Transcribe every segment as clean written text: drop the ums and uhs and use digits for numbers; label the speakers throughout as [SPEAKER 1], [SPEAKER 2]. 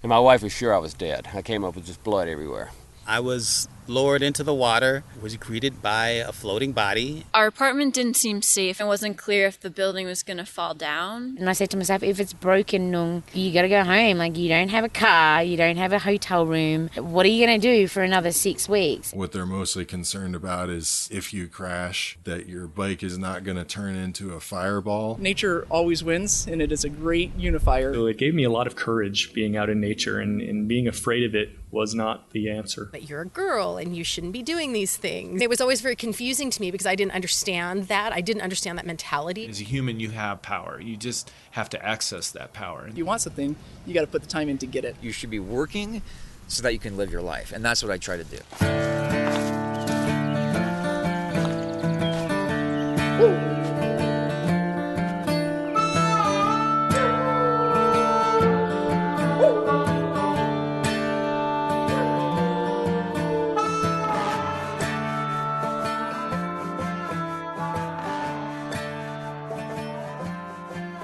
[SPEAKER 1] And my wife was sure I was dead. I came up with just blood everywhere.
[SPEAKER 2] I was lowered into the water, was greeted by a floating body.
[SPEAKER 3] Our apartment didn't seem safe. It wasn't clear if the building was going to fall down.
[SPEAKER 4] And I said to myself, if it's broken, you got to go home. Like, you don't have a car, you don't have a hotel room. What are you going to do for another 6 weeks?
[SPEAKER 5] What they're mostly concerned about is if you crash, that your bike is not going to turn into a fireball.
[SPEAKER 6] Nature always wins, and it is a great unifier.
[SPEAKER 7] So it gave me a lot of courage being out in nature, and being afraid of it was not the answer.
[SPEAKER 8] But you're a girl and you shouldn't be doing these things. It was always very confusing to me because I didn't understand that. I didn't understand that mentality.
[SPEAKER 9] As a human, you have power. You just have to access that power.
[SPEAKER 6] If you want something, you got to put the time in to get it.
[SPEAKER 10] You should be working so that you can live your life, and that's what I try to do.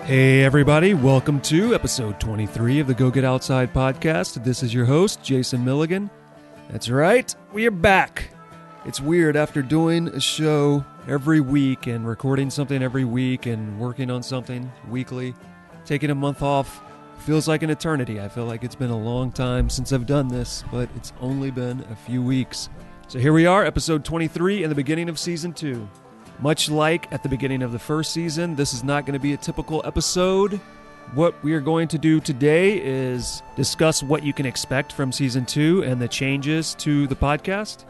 [SPEAKER 11] Hey everybody, welcome to episode 23 of the Go Get Outside podcast. This is your host, Jason Milligan. That's right, we are back. It's weird after doing a show every week and recording something every week and working on something weekly. Taking a month off feels like an eternity. I feel like it's been a long time since I've done this, but it's only been a few weeks. So here we are, episode 23 in the beginning of season 2. Much like at the beginning of the first season, this is not going to be a typical episode. What we are going to do today is discuss what you can expect from season 2 and the changes to the podcast.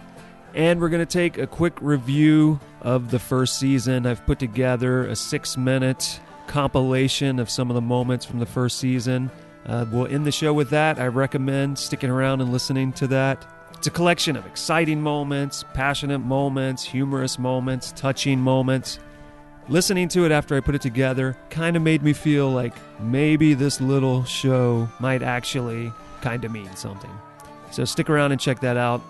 [SPEAKER 11] And we're going to take a quick review of the first season. I've put together a 6-minute compilation of some of the moments from the first season. We'll end the show with that. I recommend sticking around and listening to that. It's a collection of exciting moments, passionate moments, humorous moments, touching moments. Listening to it after I put it together kind of made me feel like maybe this little show might actually kind of mean something. So stick around and check that out.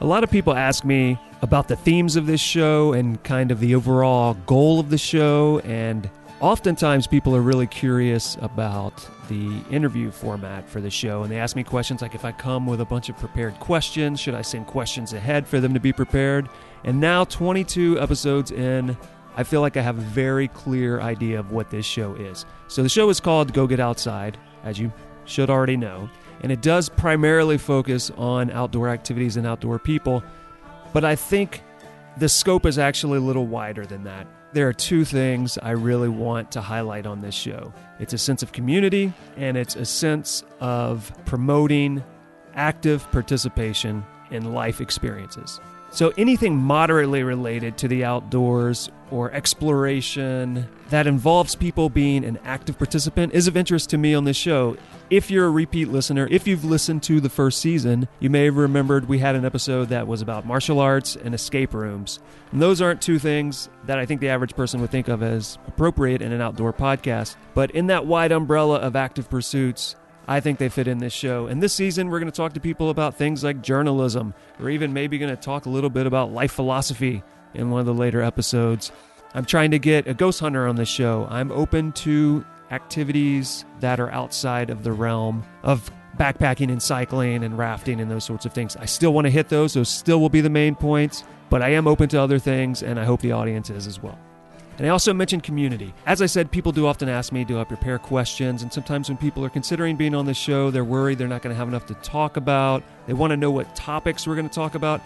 [SPEAKER 11] A lot of people ask me about the themes of this show and kind of the overall goal of the show, and oftentimes people are really curious about the interview format for the show, and they ask me questions like if I come with a bunch of prepared questions, should I send questions ahead for them to be prepared? And now 22 episodes in, I feel like I have a very clear idea of what this show is. So the show is called Go Get Outside, as you should already know, and it does primarily focus on outdoor activities and outdoor people, but I think the scope is actually a little wider than that. There are two things I really want to highlight on this show. It's a sense of community, and it's a sense of promoting active participation in life experiences. So anything moderately related to the outdoors or exploration that involves people being an active participant is of interest to me on this show. If you're a repeat listener, if you've listened to the first season, you may have remembered we had an episode that was about martial arts and escape rooms. And those aren't two things that I think the average person would think of as appropriate in an outdoor podcast. But in that wide umbrella of active pursuits, I think they fit in this show. And this season, we're going to talk to people about things like journalism, or even maybe going to talk a little bit about life philosophy in one of the later episodes. I'm trying to get a ghost hunter on this show. I'm open to activities that are outside of the realm of backpacking and cycling and rafting and those sorts of things. I still want to hit those. Those still will be the main points, but I am open to other things, and I hope the audience is as well. And I also mentioned community. As I said, people do often ask me, do I prepare questions? And sometimes when people are considering being on the show, they're worried they're not going to have enough to talk about. They want to know what topics we're going to talk about.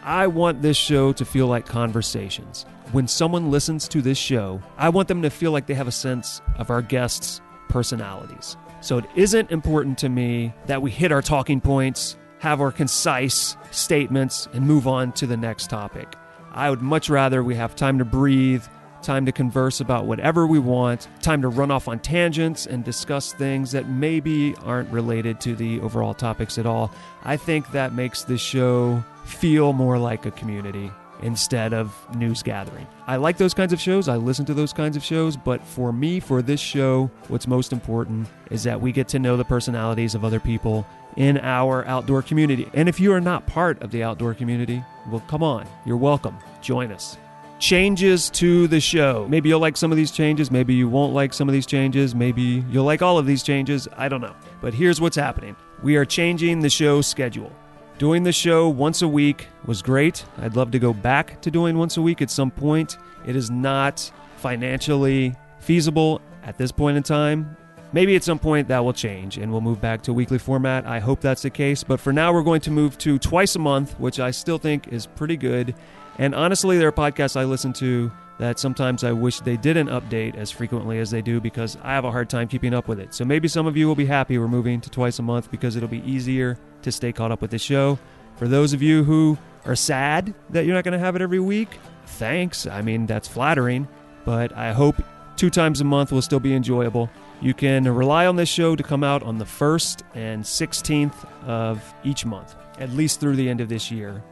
[SPEAKER 11] I want this show to feel like conversations. When someone listens to this show, I want them to feel like they have a sense of our guests' personalities. So it isn't important to me that we hit our talking points, have our concise statements, and move on to the next topic. I would much rather we have time to breathe, time to converse about whatever we want, time to run off on tangents and discuss things that maybe aren't related to the overall topics at all. I think that makes this show feel more like a community instead of news gathering. I like those kinds of shows. I listen to those kinds of shows. But for me, for this show, what's most important is that we get to know the personalities of other people in our outdoor community. And if you are not part of the outdoor community, well, come on. You're welcome. Join us. changes to the show. Maybe you'll like some of these changes. Maybe you won't like some of these changes. Maybe you'll like all of these changes. I don't know. But here's what's happening. We are changing the show schedule. Doing the show once a week was great. I'd love to go back to doing once a week at some point. It is not financially feasible at this point in time. Maybe at some point that will change and we'll move back to a weekly format. I hope that's the case. But for now, we're going to move to twice a month, which I still think is pretty good. And honestly, there are podcasts I listen to that sometimes I wish they didn't update as frequently as they do because I have a hard time keeping up with it. So maybe some of you will be happy we're moving to twice a month because it'll be easier to stay caught up with the show. For those of you who are sad that you're not going to have it every week, thanks. I mean, that's flattering, but I hope 2 times a month will still be enjoyable. You can rely on this show to come out on the 1st and 16th of each month, at least through the end of this year.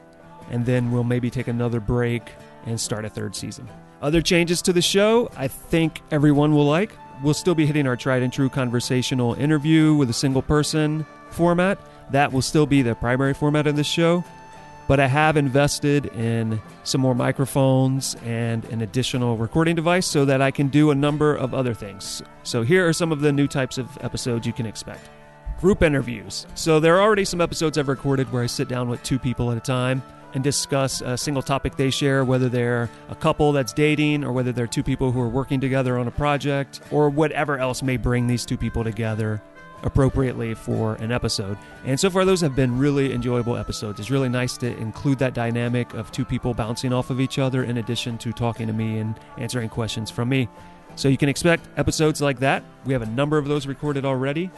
[SPEAKER 11] And then we'll maybe take another break and start a 3rd season. Other changes to the show, I think everyone will like. We'll still be hitting our tried and true conversational interview with a single person format. That will still be the primary format of this show. But I have invested in some more microphones and an additional recording device so that I can do a number of other things. So here are some of the new types of episodes you can expect. Group interviews. So there are already some episodes I've recorded where I sit down with 2 people at a time and discuss a single topic they share, whether they're a couple that's dating or whether they're 2 people who are working together on a project or whatever else may bring these 2 people together appropriately for an episode. And so far, those have been really enjoyable episodes. It's really nice to include that dynamic of 2 people bouncing off of each other in addition to talking to me and answering questions from me. So you can expect episodes like that. We have a number of those recorded already.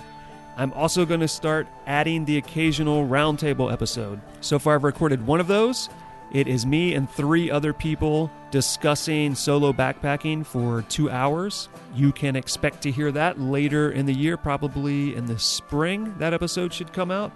[SPEAKER 11] I'm also going to start adding the occasional roundtable episode. So far, I've recorded 1 of those. It is me and 3 other people discussing solo backpacking for 2 hours. You can expect to hear that later in the year, probably in the spring. That episode should come out.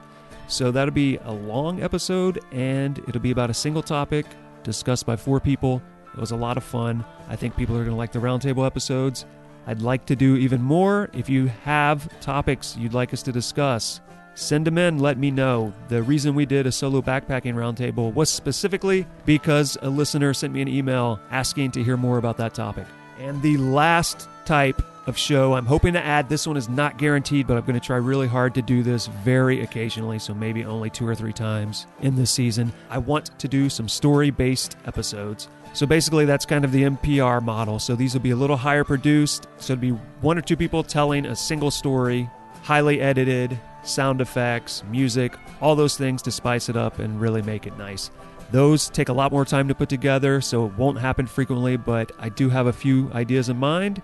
[SPEAKER 11] So that'll be a long episode, and it'll be about a single topic discussed by 4 people. It was a lot of fun. I think people are going to like the roundtable episodes. I'd like to do even more. If you have topics you'd like us to discuss, send them in, let me know. The reason we did a solo backpacking roundtable was specifically because a listener sent me an email asking to hear more about that topic. And the last type of show I'm hoping to add, this one is not guaranteed, but I'm going to try really hard to do this very occasionally, so maybe only 2 or 3 times in this season. I want to do some story-based episodes. So basically, that's kind of the NPR model. So these will be a little higher produced. So it'll be 1 or 2 people telling a single story, highly edited, sound effects, music, all those things to spice it up and really make it nice. Those take a lot more time to put together, so it won't happen frequently, but I do have a few ideas in mind,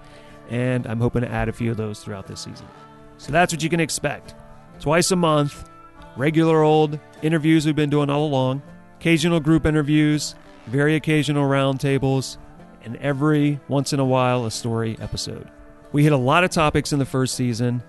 [SPEAKER 11] and I'm hoping to add a few of those throughout this season. So that's what you can expect. Twice a month, regular old interviews we've been doing all along, occasional group interviews, very occasional roundtables, and every once in a while a story episode. We hit a lot of topics in the first season.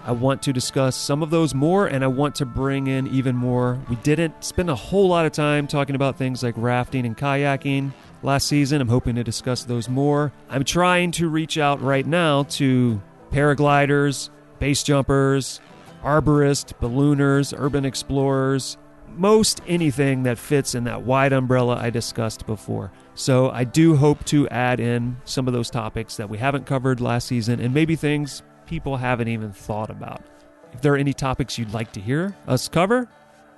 [SPEAKER 11] I want to discuss some of those more, and I want to bring in even more. We didn't spend a whole lot of time talking about things like rafting and kayaking last season. I'm hoping to discuss those more. I'm trying to reach out right now to paragliders, base jumpers, arborists, ballooners, urban explorers, most anything that fits in that wide umbrella I discussed before. So I do hope to add in some of those topics that we haven't covered last season and maybe things people haven't even thought about. If there are any topics you'd like to hear us cover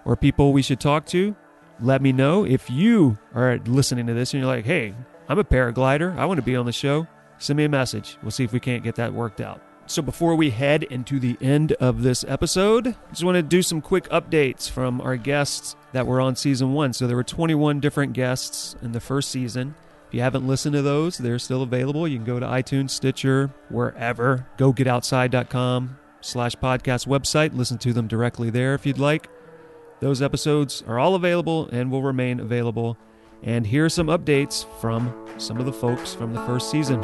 [SPEAKER 11] or people we should talk to, let me know. If you are listening to this and you're like, hey, I'm a paraglider, I want to be on the show, send me a message. We'll see if we can't get that worked out. So before we head into the end of this episode, I just want to do some quick updates from our guests that were on season 1. So there were 21 different guests in the first season. If you haven't listened to those, they're still available. You can go to iTunes, Stitcher, wherever. GoGetOutside.com/podcast website. Listen to them directly there if you'd like. Those episodes are all available and will remain available. And here are some updates from some of the folks from the first season.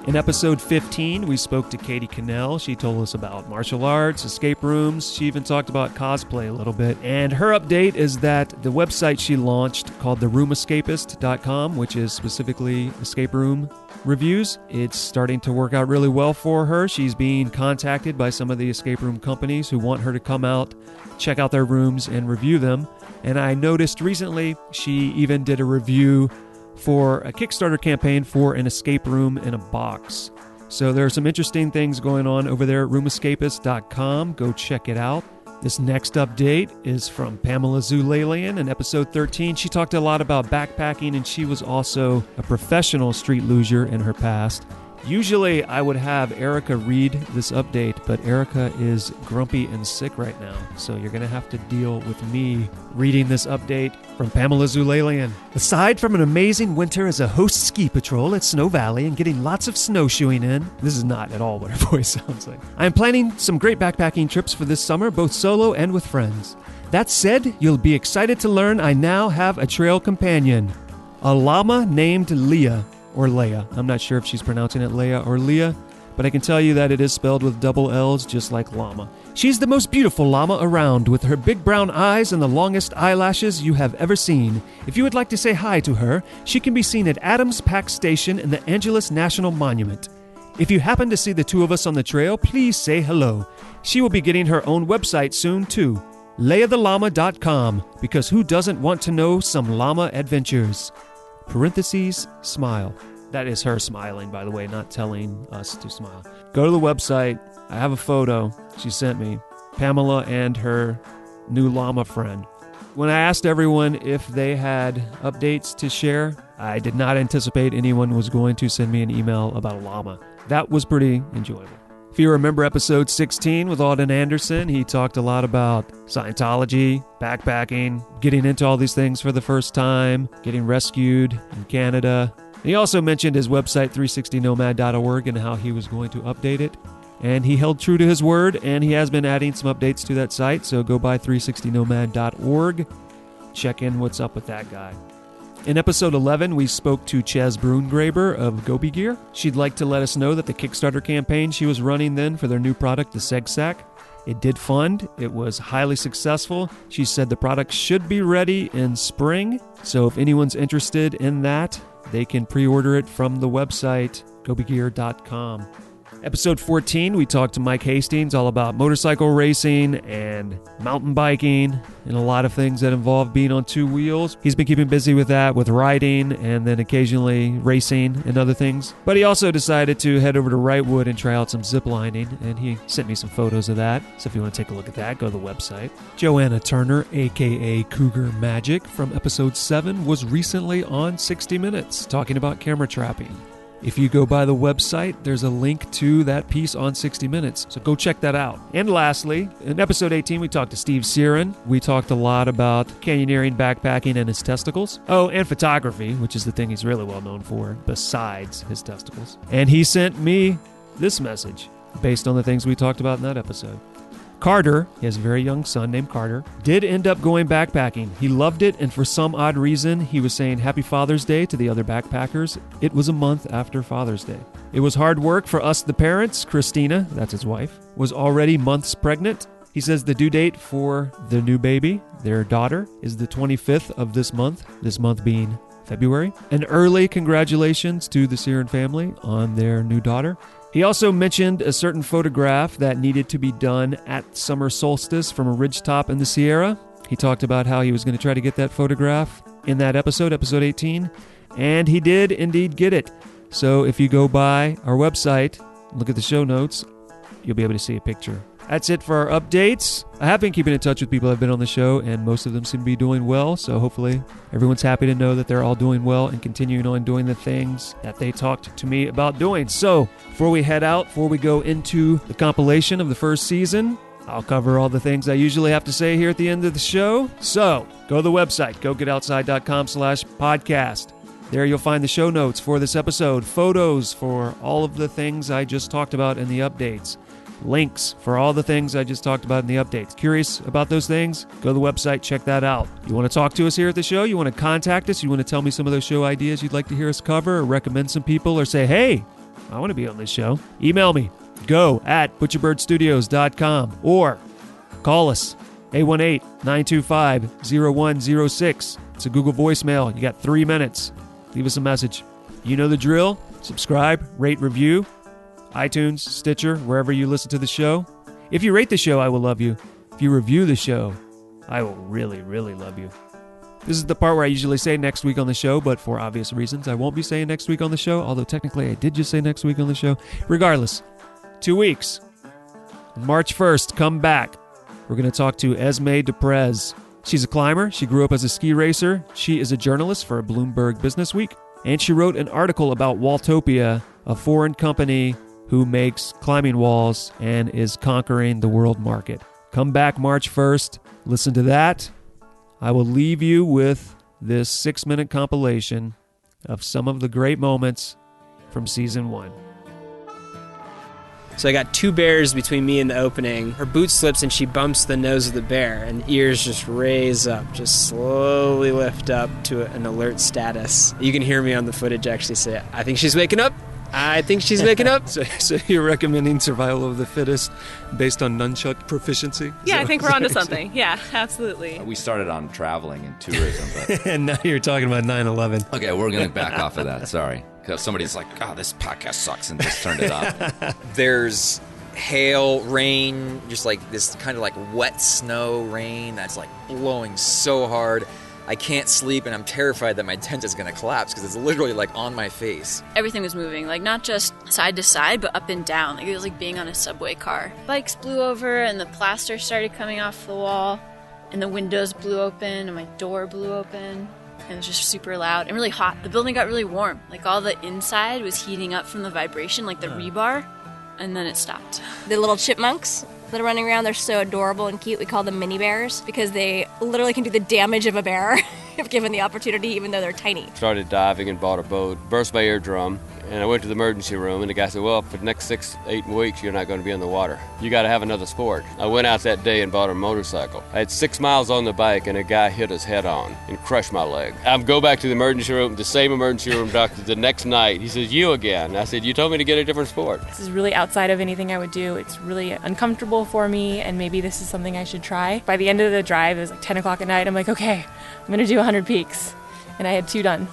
[SPEAKER 11] In episode 15, we spoke to Katie Cannell. She told us about martial arts, escape rooms. She even talked about cosplay a little bit. And her update is that the website she launched called theroomescapist.com, which is specifically escape room reviews, it's starting to work out really well for her. She's being contacted by some of the escape room companies who want her to come out, check out their rooms, and review them. And I noticed recently she even did a review for a Kickstarter campaign for an escape room in a box. So there are some interesting things going on over there at roomescapist.com. Go check it out. This next update is from Pamela Zulalian in episode 13. She talked a lot about backpacking, and she was also a professional street luger in her past. Usually I would have Erica read this update, but Erica is grumpy and sick right now, so you're going to have to deal with me reading this update from Pamela Zulalian. Aside from an amazing winter as a host ski patrol at Snow Valley and getting lots of snowshoeing in, this is not at all what her voice sounds like. I am planning some great backpacking trips for this summer, both solo and with friends. That said, you'll be excited to learn I now have a trail companion, a llama named Leah. Or Leia. I'm not sure if she's pronouncing it Leia or Leah, but I can tell you that it is spelled with double L's, just like llama. She's the most beautiful llama around, with her big brown eyes and the longest eyelashes you have ever seen. If you would like to say hi to her, she can be seen at Adams Pack Station in the Angeles National Monument. If you happen to see the two of us on the trail, please say hello. She will be getting her own website soon, too. LeiaTheLlama.com, because who doesn't want to know some llama adventures? Parentheses, smile. That is her smiling, by the way, not telling us to smile. Go to the website. I have a photo she sent me. Pamela and her new llama friend. When I asked everyone if they had updates to share, I did not anticipate anyone was going to send me an email about a llama. That was pretty enjoyable. If you remember episode 16 with Alden Anderson, he talked a lot about Scientology, backpacking, getting into all these things for the first time, getting rescued in Canada. He also mentioned his website, 360nomad.org, and how he was going to update it. And he held true to his word, and he has been adding some updates to that site, so go by 360nomad.org. Check in what's up with that guy. In episode 11, we spoke to Ches Broongraber of Gobi Gear. She'd like to let us know that the Kickstarter campaign she was running then for their new product, the Seg Sack, it did fund. It was highly successful. She said the product should be ready in spring. So if anyone's interested in that, they can pre-order it from the website, gobigear.com. Episode 14, we talked to Mike Hastings all about motorcycle racing and mountain biking and a lot of things that involve being on two wheels. He's been keeping busy with that, with riding and then occasionally racing and other things. But he also decided to head over to Wrightwood and try out some zip lining, and he sent me some photos of that. So if you want to take a look at that, go to the website. Joanna Turner, a.k.a. Cougar Magic, from episode 7, was recently on 60 Minutes talking about camera trapping. If you go by the website, there's a link to that piece on 60 Minutes, so go check that out. And lastly, in episode 18, we talked to Steve Searin. We talked a lot about canyoneering, backpacking, and his testicles. Oh, and photography, which is the thing he's really well known for, besides his testicles. And he sent me this message based on the things we talked about in that episode. Carter, he has a very young son named Carter, did end up going backpacking. He loved it, and for some odd reason, he was saying Happy Father's Day to the other backpackers. It was a month after Father's Day. It was hard work for us, the parents. Christina, that's his wife, was already months pregnant. He says the due date for the new baby, their daughter, is the 25th of this month being February. An early congratulations to the Searin family on their new daughter. He also mentioned a certain photograph that needed to be done at summer solstice from a ridgetop in the Sierra. He talked about how he was going to try to get that photograph in that episode 18, and he did indeed get it. So if you go by our website, look at the show notes, you'll be able to see a picture. That's it for our updates. I have been keeping in touch with people that have been on the show, and most of them seem to be doing well, so hopefully everyone's happy to know that they're all doing well and continuing on doing the things that they talked to me about doing. So before we head out, before we go into the compilation of the first season, I'll cover all the things I usually have to say here at the end of the show. So go to the website, gogetoutside.com/podcast. There you'll find the show notes for this episode, photos for all of the things I just talked about in the updates, links for all the things I just talked about in the updates. Curious about those things? Go to the website, check that out. You want to talk to us here at the show? You want to contact us? You want to tell me some of those show ideas you'd like to hear us cover, or recommend some people, or say, hey, I want to be on this show. Email me, go@butcherbirdstudios.com, or call us, 818-925-0106. It's a Google voicemail. You got 3 minutes. Leave us a message. You know the drill. Subscribe, rate, review. iTunes, Stitcher, wherever you listen to the show. If you rate the show, I will love you. If you review the show, I will really, really love you. This is the part where I usually say next week on the show, but for obvious reasons, I won't be saying next week on the show, although technically I did just say next week on the show. Regardless, 2 weeks. On March 1st, come back. We're going to talk to Esme Deprez. She's a climber. She grew up as a ski racer. She is a journalist for Bloomberg Business Week. And she wrote an article about Walltopia, a foreign company who makes climbing walls and is conquering the world market. Come back March 1st. Listen to that. I will leave you with this 6-minute compilation of some of the great moments from season 1.
[SPEAKER 12] So I got 2 bears between me and the opening. Her boot slips and she bumps the nose of the bear, and ears just raise up, just slowly lift up to an alert status. You can hear me on the footage actually say, I think she's waking up. I think she's waking up.
[SPEAKER 11] So you're recommending survival of the fittest based on nunchuck proficiency?
[SPEAKER 13] Yeah, I think we're onto something. Yeah, absolutely.
[SPEAKER 14] We started on traveling and tourism, but
[SPEAKER 11] and now you're talking about 9/11.
[SPEAKER 14] Okay, we're going to back off of that. Sorry. Because somebody's like, oh, this podcast sucks, and just turned it off.
[SPEAKER 10] There's hail, rain, just like this kind of like wet snow rain that's like blowing so hard. I can't sleep, and I'm terrified that my tent is going to collapse because it's literally like on my face.
[SPEAKER 3] Everything was moving, like not just side to side, but up and down. Like it was like being on a subway car. Bikes blew over, and the plaster started coming off the wall, and the windows blew open, and my door blew open. And it was just super loud and really hot. The building got really warm. Like all the inside was heating up from the vibration, like the rebar, and then it stopped.
[SPEAKER 15] The little chipmunks that are running around, they're so adorable and cute. We call them mini bears because they literally can do the damage of a bear if given the opportunity, even though they're tiny.
[SPEAKER 1] Started diving and bought a boat, burst my eardrum, and I went to the emergency room, and the guy said, well, for the next 6-8 weeks, you're not going to be in the water. You got to have another sport. I went out that day and bought a motorcycle. I had 6 miles on the bike, and a guy hit us head on and crushed my leg. I go back to the emergency room, the same emergency room doctor the next night. He says, you again. I said, you told me to get a different sport.
[SPEAKER 13] This is really outside of anything I would do. It's really uncomfortable for me, and maybe this is something I should try. By the end of the drive, it was like 10 o'clock at night. I'm like, okay, I'm going to do 100 peaks. And I had 2 done.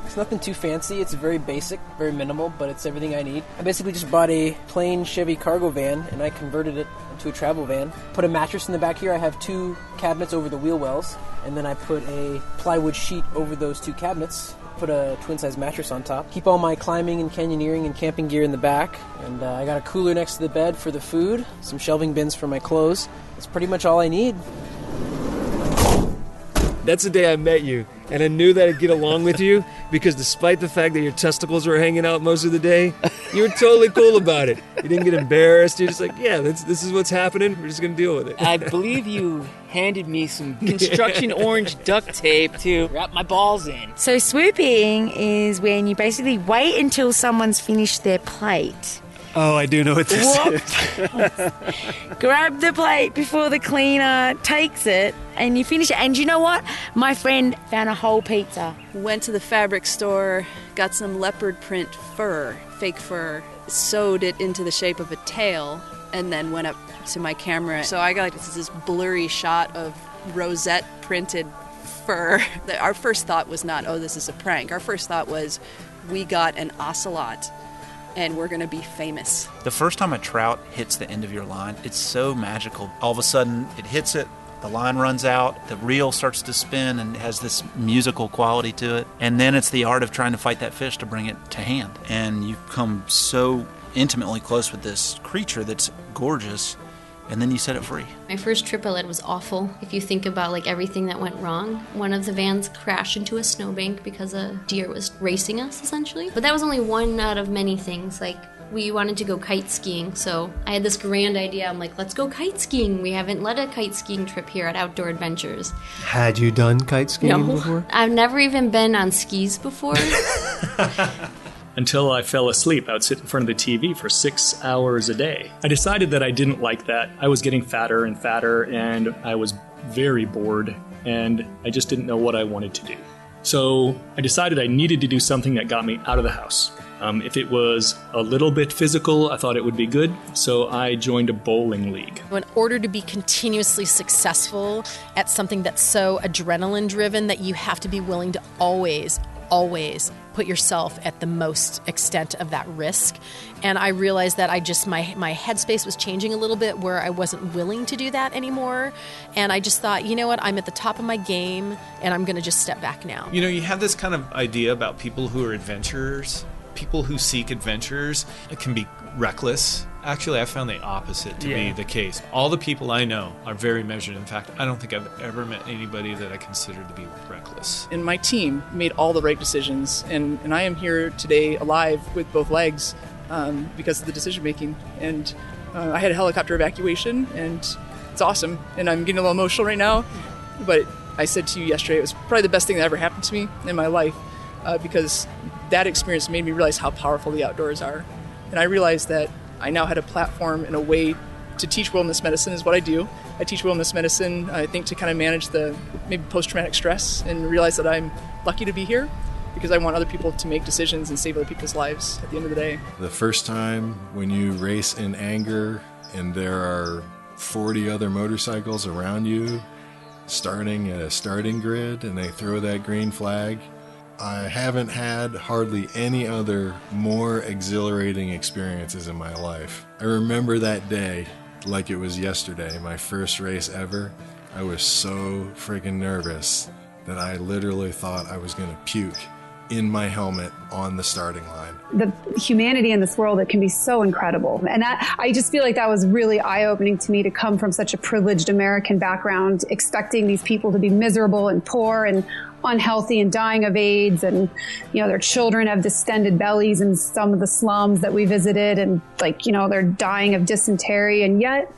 [SPEAKER 16] It's nothing too fancy. It's very basic, very minimal, but it's everything I need. I basically just bought a plain Chevy cargo van, and I converted it into a travel van. Put a mattress in the back here. I have 2 cabinets over the wheel wells, and then I put a plywood sheet over those 2 cabinets. Put a twin-size mattress on top. Keep all my climbing and canyoneering and camping gear in the back. And I got a cooler next to the bed for the food, some shelving bins for my clothes. That's pretty much all I need.
[SPEAKER 11] That's the day I met you, and I knew that I'd get along with you because despite the fact that your testicles were hanging out most of the day, you were totally cool about it. You didn't get embarrassed. You're just like, yeah, this is what's happening. We're just going to deal with it.
[SPEAKER 17] I believe you handed me some construction orange duct tape to wrap my balls in.
[SPEAKER 4] So swooping is when you basically wait until someone's finished their plate.
[SPEAKER 11] Oh, I do know what this is.
[SPEAKER 4] Grab the plate before the cleaner takes it, and you finish it. And you know what? My friend found a whole pizza.
[SPEAKER 18] Went to the fabric store, got some leopard print fur, fake fur, sewed it into the shape of a tail, and then went up to my camera. So I got this blurry shot of rosette printed fur. Our first thought was not, oh, this is a prank. Our first thought was, we got an ocelot, and we're going to be famous.
[SPEAKER 19] The first time a trout hits the end of your line, it's so magical. All of a sudden, it hits it, the line runs out, the reel starts to spin and has this musical quality to it. And then it's the art of trying to fight that fish to bring it to hand. And you come so intimately close with this creature that's gorgeous, and then you set it free.
[SPEAKER 20] My first trip I led was awful. If you think about like everything that went wrong, one of the vans crashed into a snowbank because a deer was racing us, essentially. But that was only one out of many things. Like, we wanted to go kite skiing, so I had this grand idea. I'm like, let's go kite skiing. We haven't led a kite skiing trip here at Outdoor Adventures.
[SPEAKER 11] Had you done kite skiing before?
[SPEAKER 20] I've never even been on skis before.
[SPEAKER 7] Until I fell asleep. I would sit in front of the TV for 6 hours a day. I decided that I didn't like that. I was getting fatter and fatter, and I was very bored, and I just didn't know what I wanted to do. So I decided I needed to do something that got me out of the house. If it was a little bit physical, I thought it would be good, so I joined a bowling league.
[SPEAKER 8] In order to be continuously successful at something that's so adrenaline driven, that you have to be willing to always put yourself at the most extent of that risk. And I realized that my headspace was changing a little bit, where I wasn't willing to do that anymore. And I just thought, you know what, I'm at the top of my game and I'm going to just step back now.
[SPEAKER 9] You know, you have this kind of idea about people who are adventurers. People who seek adventures can be reckless. Actually, I found the opposite to be the case. All the people I know are very measured. In fact, I don't think I've ever met anybody that I consider to be reckless.
[SPEAKER 6] And my team made all the right decisions, and I am here today alive with both legs because of the decision making. And I had a helicopter evacuation, and it's awesome. And I'm getting a little emotional right now, but I said to you yesterday, it was probably the best thing that ever happened to me in my life because that experience made me realize how powerful the outdoors are. And I realized that I now had a platform and a way to teach wilderness medicine is what I do. I teach wilderness medicine, I think, to kind of manage the maybe post-traumatic stress, and realize that I'm lucky to be here because I want other people to make decisions and save other people's lives at the end of the day.
[SPEAKER 5] The first time when you race in anger and there are 40 other motorcycles around you starting at a starting grid and they throw that green flag, I haven't had hardly any other more exhilarating experiences in my life. I remember that day like it was yesterday, my first race ever. I was so freaking nervous that I literally thought I was going to puke in my helmet on the starting line.
[SPEAKER 21] The humanity in this world, it can be so incredible. And I just feel like that was really eye-opening to me, to come from such a privileged American background, expecting these people to be miserable and poor and unhealthy and dying of AIDS, and their children have distended bellies in some of the slums that we visited, and they're dying of dysentery. And yet,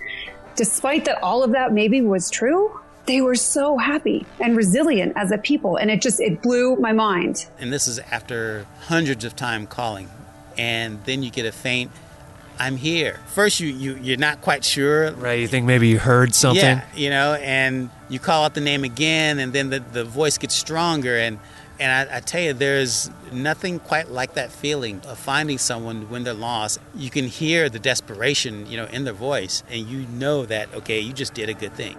[SPEAKER 21] despite that, all of that maybe was true, they were so happy and resilient as a people, and it blew my mind.
[SPEAKER 2] And this is after hundreds of time calling, and then you get a faint, I'm here. First, you're not quite sure.
[SPEAKER 11] Right, you think maybe you heard something.
[SPEAKER 2] Yeah, and you call out the name again, and then the voice gets stronger. And I tell you, there's nothing quite like that feeling of finding someone when they're lost. You can hear the desperation, in their voice, and you know that, okay, you just did a good thing.